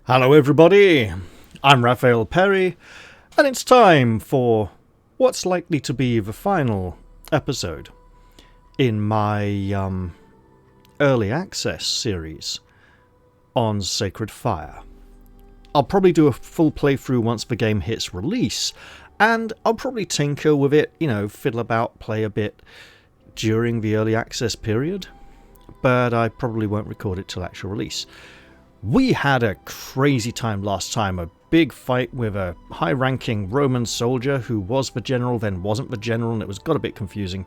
Hello everybody, I'm Raphael Perry, and it's time for what's likely to be the final episode in my early access series on Sacred Fire. I'll probably do a full playthrough once the game hits release, and I'll probably tinker with it, fiddle about, play a bit during the early access period, but I probably won't record it till actual release. We had a crazy time last time, a big fight with a high-ranking Roman soldier who was the general, then wasn't the general, and got a bit confusing.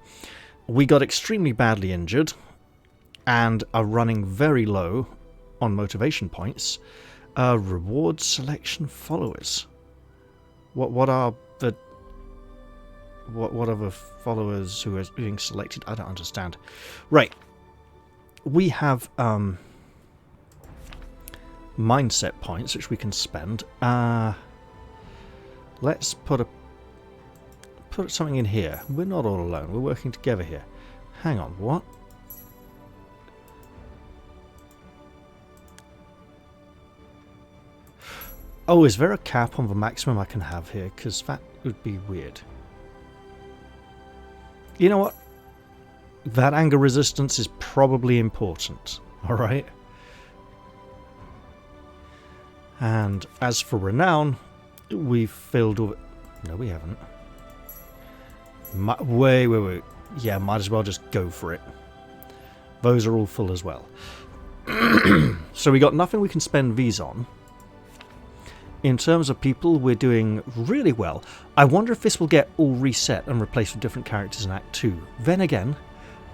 We got extremely badly injured, and are running very low on motivation points. Reward selection followers. What are the followers who are being selected? I don't understand. Right. We have mindset points which we can spend. Let's put something in here. We're not all alone. We're working together here. Hang on, what? Oh, is there a cap on the maximum I can have here? Because that would be weird. You know what? That anger resistance is probably important. Alright? And as for renown, we've filled all... No, we haven't. Wait. Yeah, might as well just go for it. Those are all full as well. So we got nothing we can spend these on. In terms of people, we're doing really well. I wonder if this will get all reset and replaced with different characters in Act 2. Then again,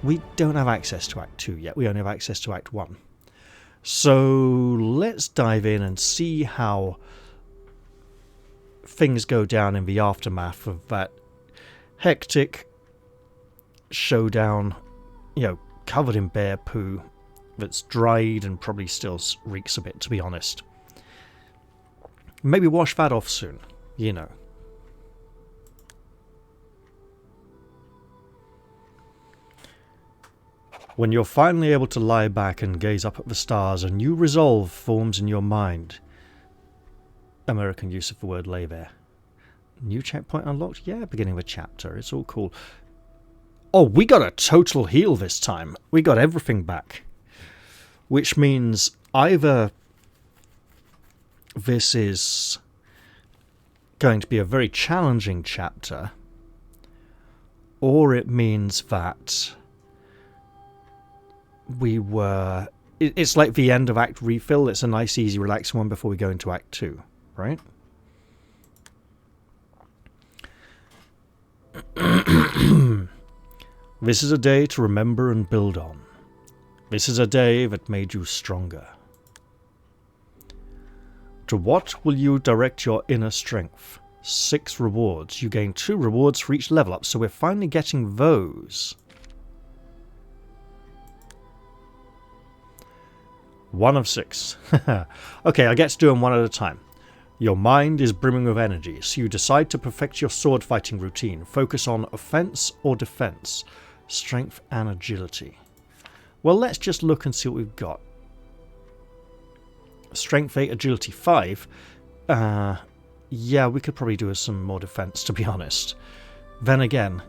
we don't have access to Act 2 yet. We only have access to Act 1. So let's dive in and see how things go down in the aftermath of that hectic showdown, covered in bear poo that's dried and probably still reeks a bit, to be honest. Maybe wash that off soon, When you're finally able to lie back and gaze up at the stars, a new resolve forms in your mind. American use of the word lay there. New checkpoint unlocked? Yeah, beginning of a chapter. It's all cool. Oh, we got a total heal this time. We got everything back. Which means either this is going to be a very challenging chapter, or it means that it's like the end of Act refill. It's a nice, easy, relaxing one before we go into Act 2, right? This is a day to remember and build on. This is a day that made you stronger. To what will you direct your inner strength? 6 rewards. You gain 2 rewards for each level up, so we're finally getting those. 1 of 6. Okay, I get to do them one at a time. Your mind is brimming with energy, so you decide to perfect your sword fighting routine. Focus on offense or defense, strength and agility. Well, let's just look and see what we've got. Strength 8, agility 5. Yeah, we could probably do some more defense, to be honest. Then again,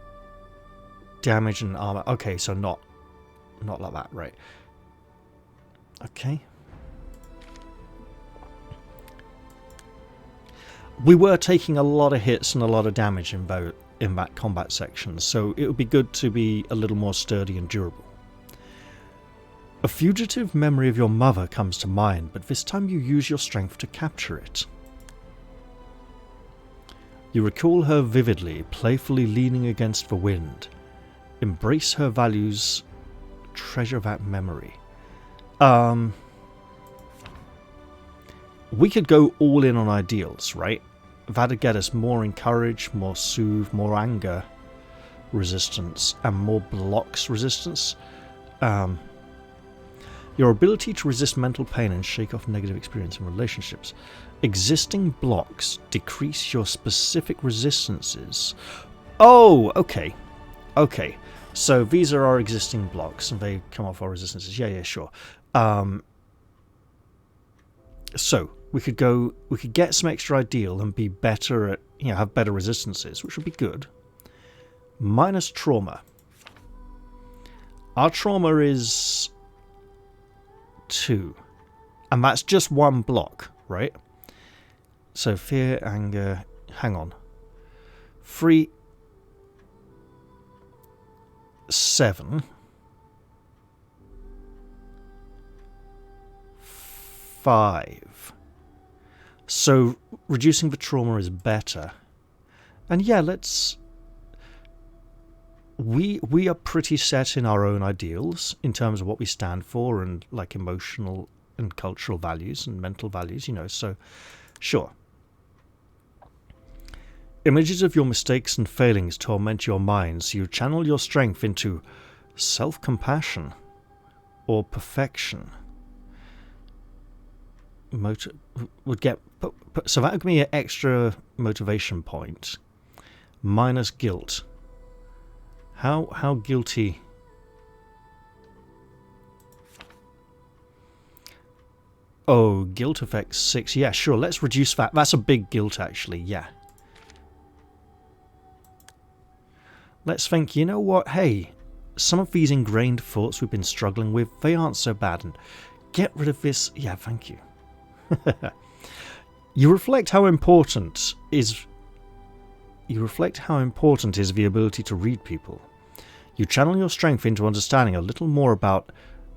damage and armor. Okay, so not like that, right? Okay. We were taking a lot of hits and a lot of damage in that combat section, so it would be good to be a little more sturdy and durable. A fugitive memory of your mother comes to mind, but this time you use your strength to capture it. You recall her vividly, playfully leaning against the wind. Embrace her values, treasure that memory. We could go all in on ideals, right? That'd get us more encourage, more soothe, more anger resistance, and more blocks resistance. Your ability to resist mental pain and shake off negative experience in relationships. Existing blocks decrease your specific resistances. Oh, okay. Okay. So these are our existing blocks, and they come off our resistances. Yeah, sure. So, we could get some extra ideal and be better at, have better resistances, which would be good. Minus trauma. Our trauma is 2. And that's just one block, right? So fear, anger, hang on. 3, 7. 5. So reducing the trauma is better. And yeah, we are pretty set in our own ideals in terms of what we stand for and like emotional and cultural values and mental values, so sure. Images of your mistakes and failings torment your mind, so you channel your strength into self-compassion or perfection. So that would give me an extra motivation point. Minus guilt. How guilty? Oh, guilt affects 6. Yeah, sure. Let's reduce that. That's a big guilt, actually. Yeah. Let's think, you know what? Hey, some of these ingrained thoughts we've been struggling with, they aren't so bad. And get rid of this. Yeah, thank you. You reflect how important is the ability to read people. You channel your strength into understanding a little more about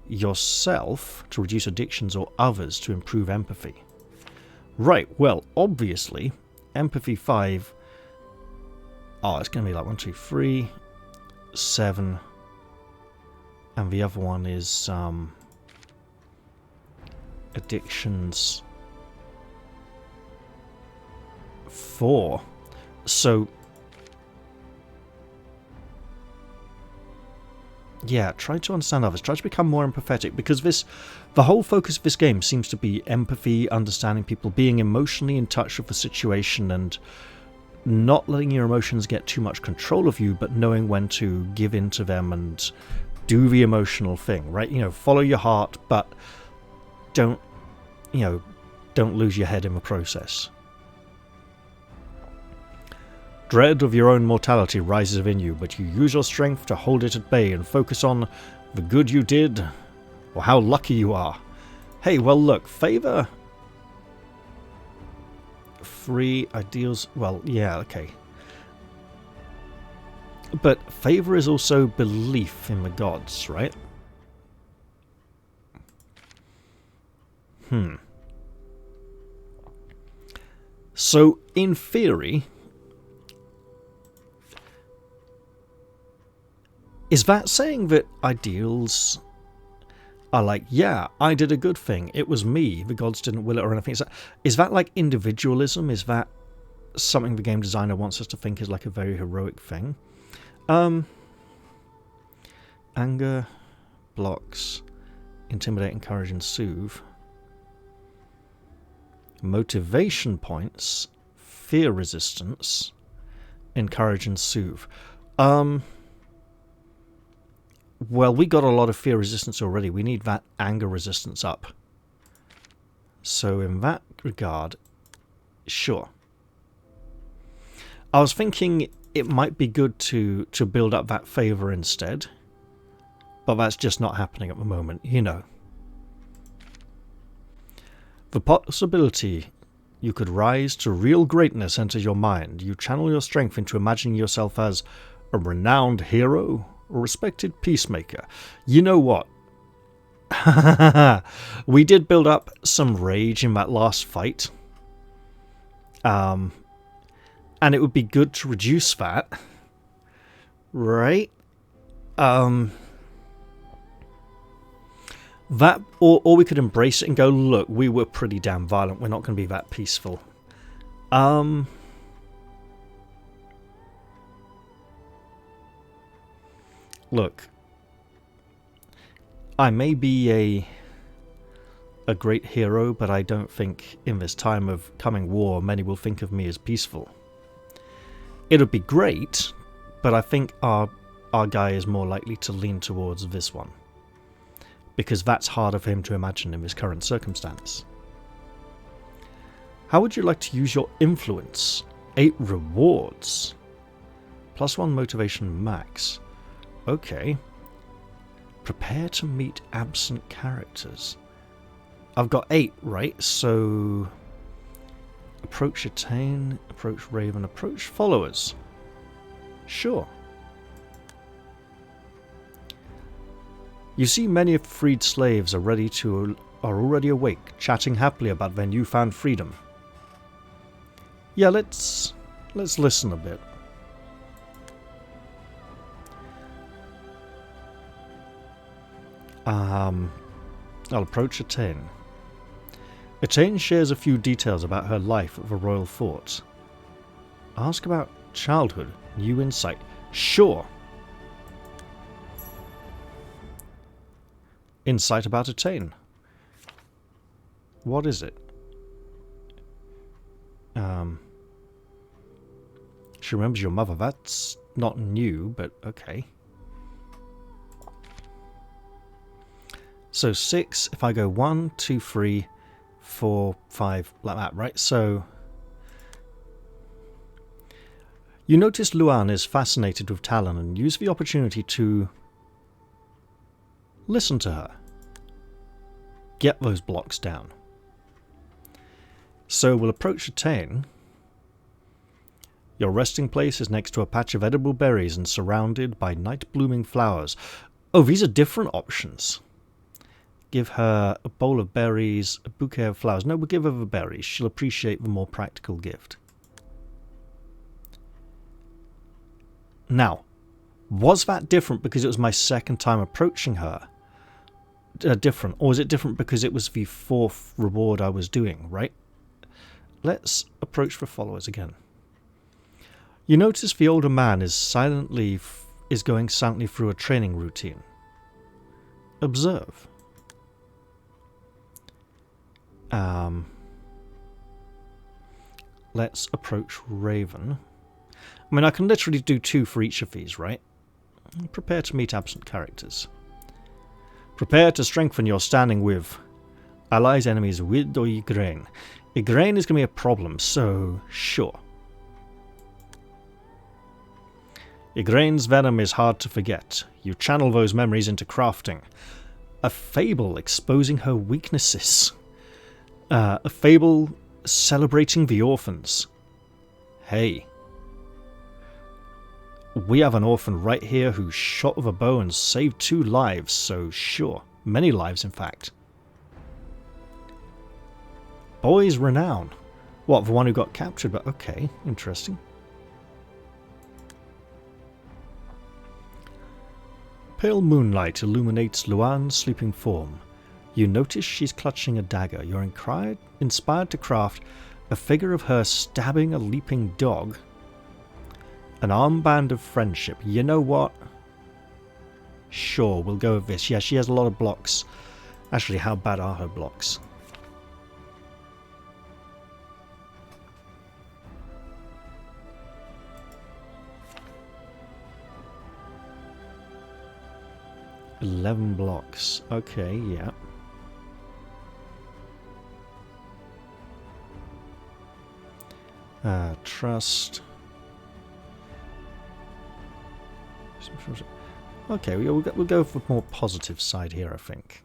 yourself to reduce addictions or others to improve empathy. Right, well, obviously, empathy 5. Oh, it's going to be like 1, 2, 3, 7. And the other one is addictions 4. So yeah, try to understand others, try to become more empathetic, because the whole focus of this game seems to be empathy, understanding people, being emotionally in touch with the situation and not letting your emotions get too much control of you, but knowing when to give in to them and do the emotional thing, right? Follow your heart, but don't lose your head in the process. Dread of your own mortality rises within you, but you use your strength to hold it at bay and focus on the good you did or how lucky you are. Hey, well look, favor 3 ideals. Well, yeah, okay. But favor is also belief in the gods, right? So, in theory, is that saying that ideals are like, yeah, I did a good thing, it was me, the gods didn't will it or anything? Is that like individualism? Is that something the game designer wants us to think is like a very heroic thing? Anger blocks, intimidate, encourage, and soothe. Motivation points, fear resistance, encourage, and soothe. Well, we got a lot of fear resistance already. We need that anger resistance up. So in that regard, sure. I was thinking it might be good to build up that favor instead. But that's just not happening at the moment, The possibility you could rise to real greatness enters your mind. You channel your strength into imagining yourself as a renowned hero or respected peacemaker. You know what? We did build up some rage in that last fight. And it would be good to reduce that. Right? That, or we could embrace it and go, look, we were pretty damn violent. We're not going to be that peaceful. Look, I may be a great hero, but I don't think in this time of coming war many will think of me as peaceful. It would be great, but I think our guy is more likely to lean towards this one, because that's harder for him to imagine in his current circumstance. How would you like to use your influence? 8 rewards. +1 motivation max. Okay. Prepare to meet absent characters. I've got 8, right? So approach attain, approach raven, approach followers. Sure. You see many freed slaves are already awake, chatting happily about their newfound freedom. Yeah, let's listen a bit. I'll approach Attain. Attain shares a few details about her life at the royal fort. Ask about childhood, new insight. Sure. Insight about Attain. What is it? She remembers your mother. That's not new, but okay. So 6, if I go 1, 2, 3, 4, 5, like that, right? So you notice Luan is fascinated with Talon and use the opportunity to listen to her. Get those blocks down. So we'll approach Attain. Your resting place is next to a patch of edible berries and surrounded by night-blooming flowers. Oh, these are different options. Give her a bowl of berries, a bouquet of flowers. No, we'll give her the berries. She'll appreciate the more practical gift. Now, was that different because it was my second time approaching her? Different. Or was it different because it was the 4th reward I was doing, right? Let's approach the followers again. You notice the older man is going silently through a training routine. Observe. Let's approach Raven. I mean, I can literally do 2 for each of these, right? Prepare to meet absent characters. Prepare to strengthen your standing with allies, enemies, Wid or Igraine. Igraine is going to be a problem, so sure. Igraine's venom is hard to forget. You channel those memories into crafting. A fable exposing her weaknesses. A fable celebrating the orphans. Hey. We have an orphan right here who shot with a bow and saved 2 lives, so sure. Many lives, in fact. Boy's renown. What, the one who got captured? But okay, interesting. Pale moonlight illuminates Luan's sleeping form. You notice she's clutching a dagger. You're inspired to craft a figure of her stabbing a leaping dog. An armband of friendship. You know what? Sure, we'll go with this. Yeah, she has a lot of blocks. Actually, how bad are her blocks? $11 blocks. Okay, yeah. Trust. Okay, we'll go for the more positive side here, I think.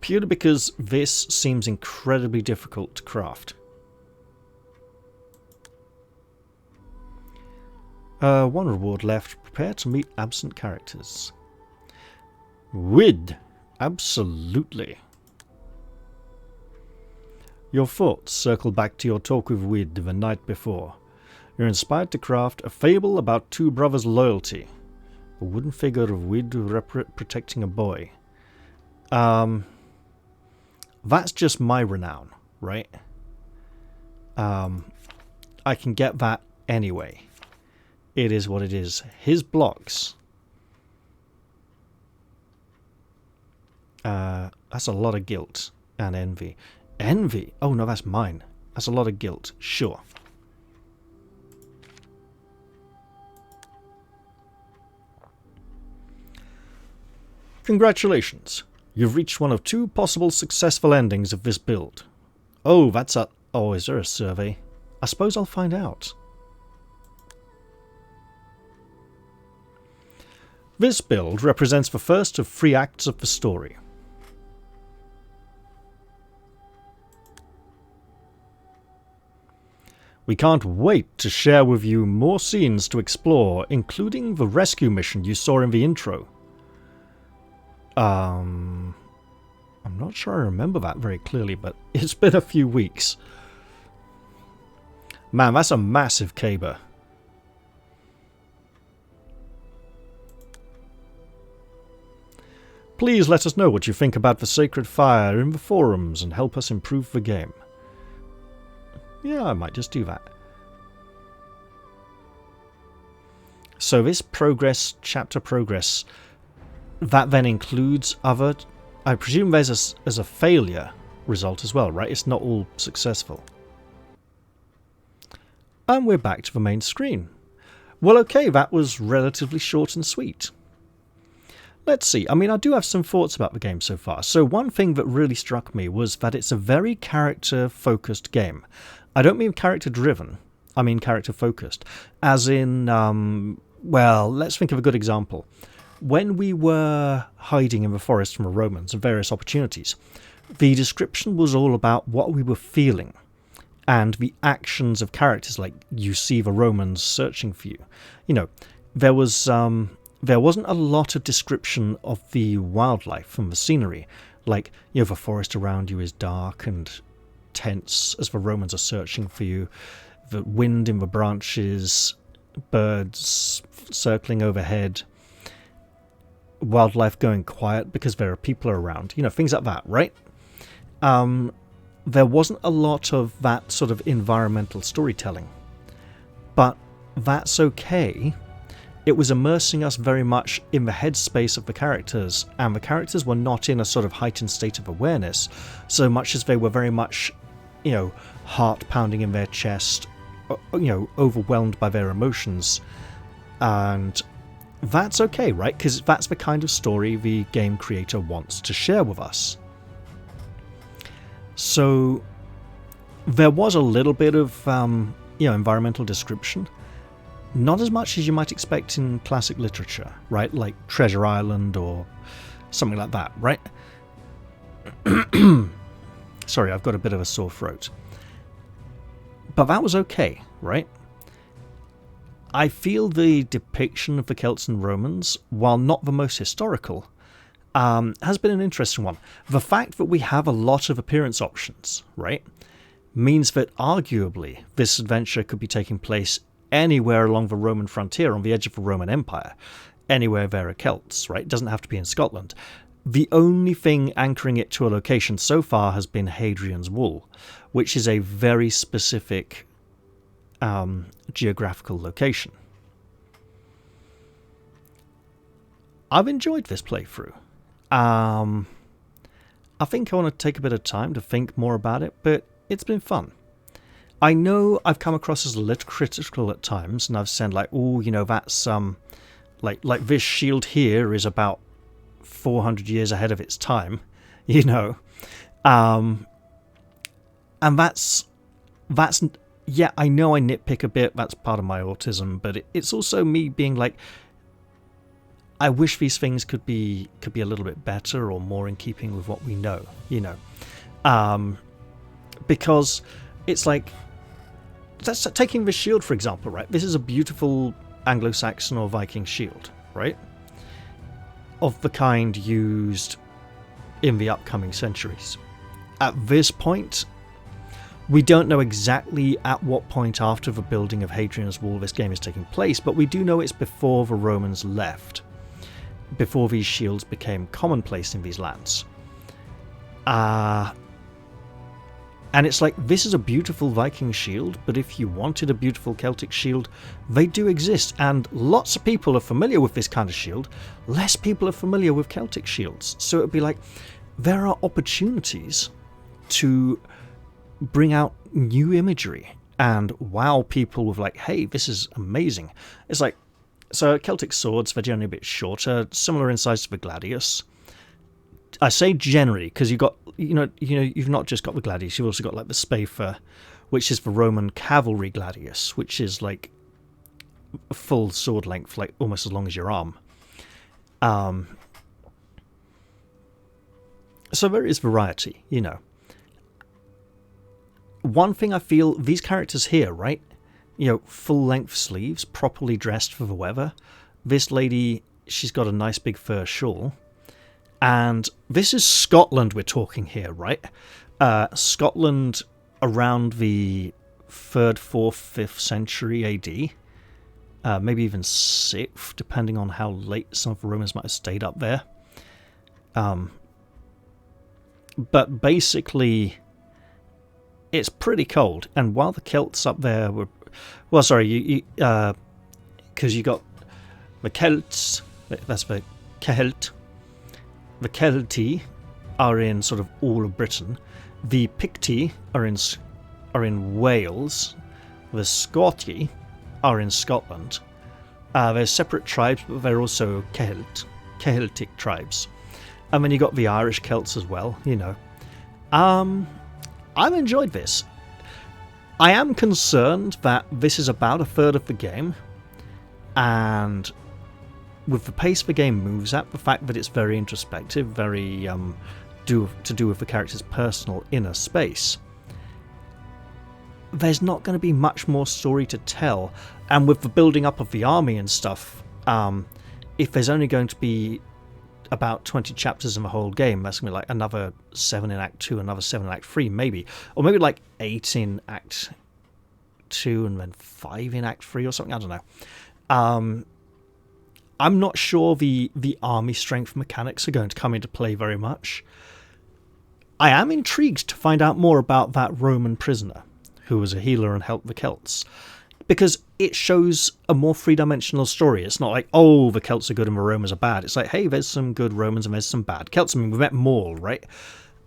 Purely because this seems incredibly difficult to craft. 1 reward left. Prepare to meet absent characters. Wid. Absolutely. Your thoughts circle back to your talk with Wid the night before. You're inspired to craft a fable about 2 brothers' loyalty. A wooden figure of Wid protecting a boy. That's just my renown, right? I can get that anyway. It is what it is. His blocks. That's a lot of guilt and envy. Envy? Oh no, that's mine. That's a lot of guilt. Sure. Congratulations. You've reached one of 2 possible successful endings of this build. Oh, that's a... Oh, is there a survey? I suppose I'll find out. This build represents the first of 3 acts of the story. We can't wait to share with you more scenes to explore, including the rescue mission you saw in the intro. I'm not sure I remember that very clearly, but it's been a few weeks. Man, that's a massive caber. Please let us know what you think about the Sacred Fire in the forums and help us improve the game. Yeah, I might just do that. So this progress, chapter progress, that then includes other... I presume there's a failure result as well, right? It's not all successful. And we're back to the main screen. Well, okay, that was relatively short and sweet. Let's see. I mean, I do have some thoughts about the game so far. So one thing that really struck me was that it's a very character-focused game. I don't mean character-driven. I mean character-focused. As in, well, let's think of a good example. When we were hiding in the forest from the Romans and various opportunities, the description was all about what we were feeling and the actions of characters, like you see the Romans searching for you. You know, there wasn't a lot of description of the wildlife from the scenery. Like, you know, the forest around you is dark and tense as the Romans are searching for you. The wind in the branches, birds circling overhead, wildlife going quiet because there are people around. You know, things like that, right? There wasn't a lot of that sort of environmental storytelling. But that's okay. It was immersing us very much in the headspace of the characters, and the characters were not in a sort of heightened state of awareness, so much as they were very much, you know, heart pounding in their chest, you know, overwhelmed by their emotions. And that's okay, right? Because that's the kind of story the game creator wants to share with us. So there was a little bit of, you know, environmental description. Not as much as you might expect in classic literature, right? Like Treasure Island or something like that, right? Sorry, I've got a bit of a sore throat. But that was okay, right? I feel the depiction of the Celts and Romans, while not the most historical, has been an interesting one. The fact that we have a lot of appearance options, right, means that arguably this adventure could be taking place anywhere along the Roman frontier, on the edge of the Roman Empire, anywhere there are Celts, right? It doesn't have to be in Scotland. The only thing anchoring it to a location so far has been Hadrian's Wall, which is a very specific geographical location. I've enjoyed this playthrough. I think I want to take a bit of time to think more about it, but it's been fun. I know I've come across as a little critical at times, and I've said like, oh, you know, that's like this shield here is about 400 years ahead of its time, you know, and that's yeah, I know I nitpick a bit. That's part of my autism, but it's also me being like, I wish these things could be a little bit better or more in keeping with what we know, you know, because it's like, that's taking the shield for example, right? This is a beautiful Anglo-Saxon or Viking shield, right? Of the kind used in the upcoming centuries. At this point, we don't know exactly at what point after the building of Hadrian's Wall this game is taking place, but we do know it's before the Romans left, before these shields became commonplace in these lands. And it's like, this is a beautiful Viking shield, but if you wanted a beautiful Celtic shield, they do exist, and lots of people are familiar with this kind of shield. Less people are familiar with Celtic shields. So it'd be like, there are opportunities to bring out new imagery and wow people with like, hey, this is amazing. It's like, so Celtic swords, they're generally a bit shorter, similar in size to the gladius. I say generally because you've not just got the gladius, you've also got like the spafer, which is the Roman cavalry gladius, which is like full sword length, like almost as long as your arm. So there is variety, One thing I feel, these characters here, right? Full length sleeves, properly dressed for the weather. This lady, she's got a nice big fur shawl. And this is Scotland we're talking here, right? Scotland around the 3rd, 4th, 5th century AD. Maybe even 6th, depending on how late some of the Romans might have stayed up there. But basically, it's pretty cold. And while the Celts up there were... Well, sorry, because you got the Celts, that's the Celt. The Celti are in sort of all of Britain. The Picti are in Wales. The Scoti are in Scotland. They're separate tribes, but they're also Celtic tribes. And then you got the Irish Celts as well, I've enjoyed this. I am concerned that this is about a third of the game, and with the pace the game moves at, the fact that it's very introspective, very to do with the character's personal inner space, there's not going to be much more story to tell. And with the building up of the army and stuff, if there's only going to be about 20 chapters in the whole game, that's going to be like another 7 in Act 2, another 7 in Act 3, maybe. Or maybe like 8 in Act 2 and then 5 in Act 3 or something, I don't know. I'm not sure the army strength mechanics are going to come into play very much. I am intrigued to find out more about that Roman prisoner who was a healer and helped the Celts, because it shows a more three-dimensional story. It's not like, oh, the Celts are good and the Romans are bad. It's like, hey, there's some good Romans and there's some bad Celts. I mean, we met Maul, right?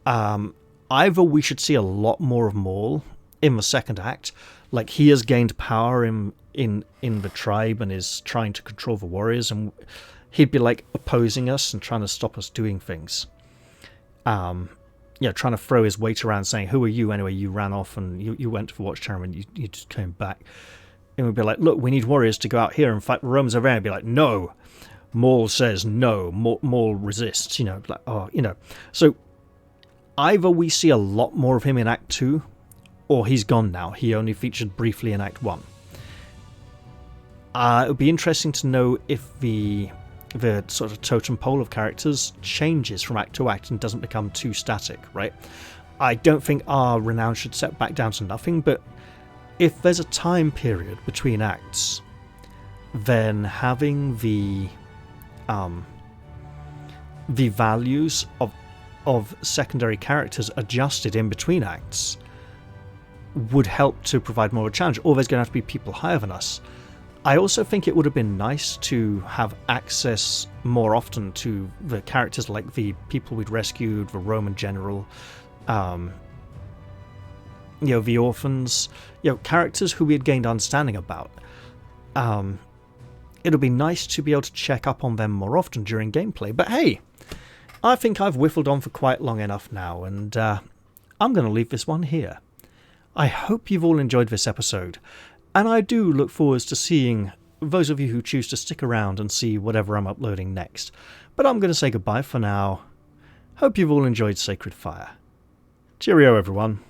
Either we should see a lot more of Maul in the second act, like he has gained power in the tribe and is trying to control the warriors, and he'd be like opposing us and trying to stop us doing things. Trying to throw his weight around, saying, who are you anyway? You ran off and you went to the Watchtower and you just came back. And we'd be like, look, we need warriors to go out here and fight the Romans over there. And be like, no. Maul says no. Maul resists, like, oh, So either we see a lot more of him in Act 2, or he's gone now. He only featured briefly in Act 1. It would be interesting to know if the sort of totem pole of characters changes from act to act and doesn't become too static, right? I don't think our renown should set back down to nothing, but if there's a time period between acts, then having the values of secondary characters adjusted in between acts would help to provide more of a challenge, or there's going to have to be people higher than us. I also think it would have been nice to have access more often to the characters like the people we'd rescued, the Roman general, the orphans, characters who we had gained understanding about. It would be nice to be able to check up on them more often during gameplay. But hey, I think I've whiffled on for quite long enough now, and I'm going to leave this one here. I hope you've all enjoyed this episode, and I do look forward to seeing those of you who choose to stick around and see whatever I'm uploading next. But I'm going to say goodbye for now. Hope you've all enjoyed Sacred Fire. Cheerio, everyone.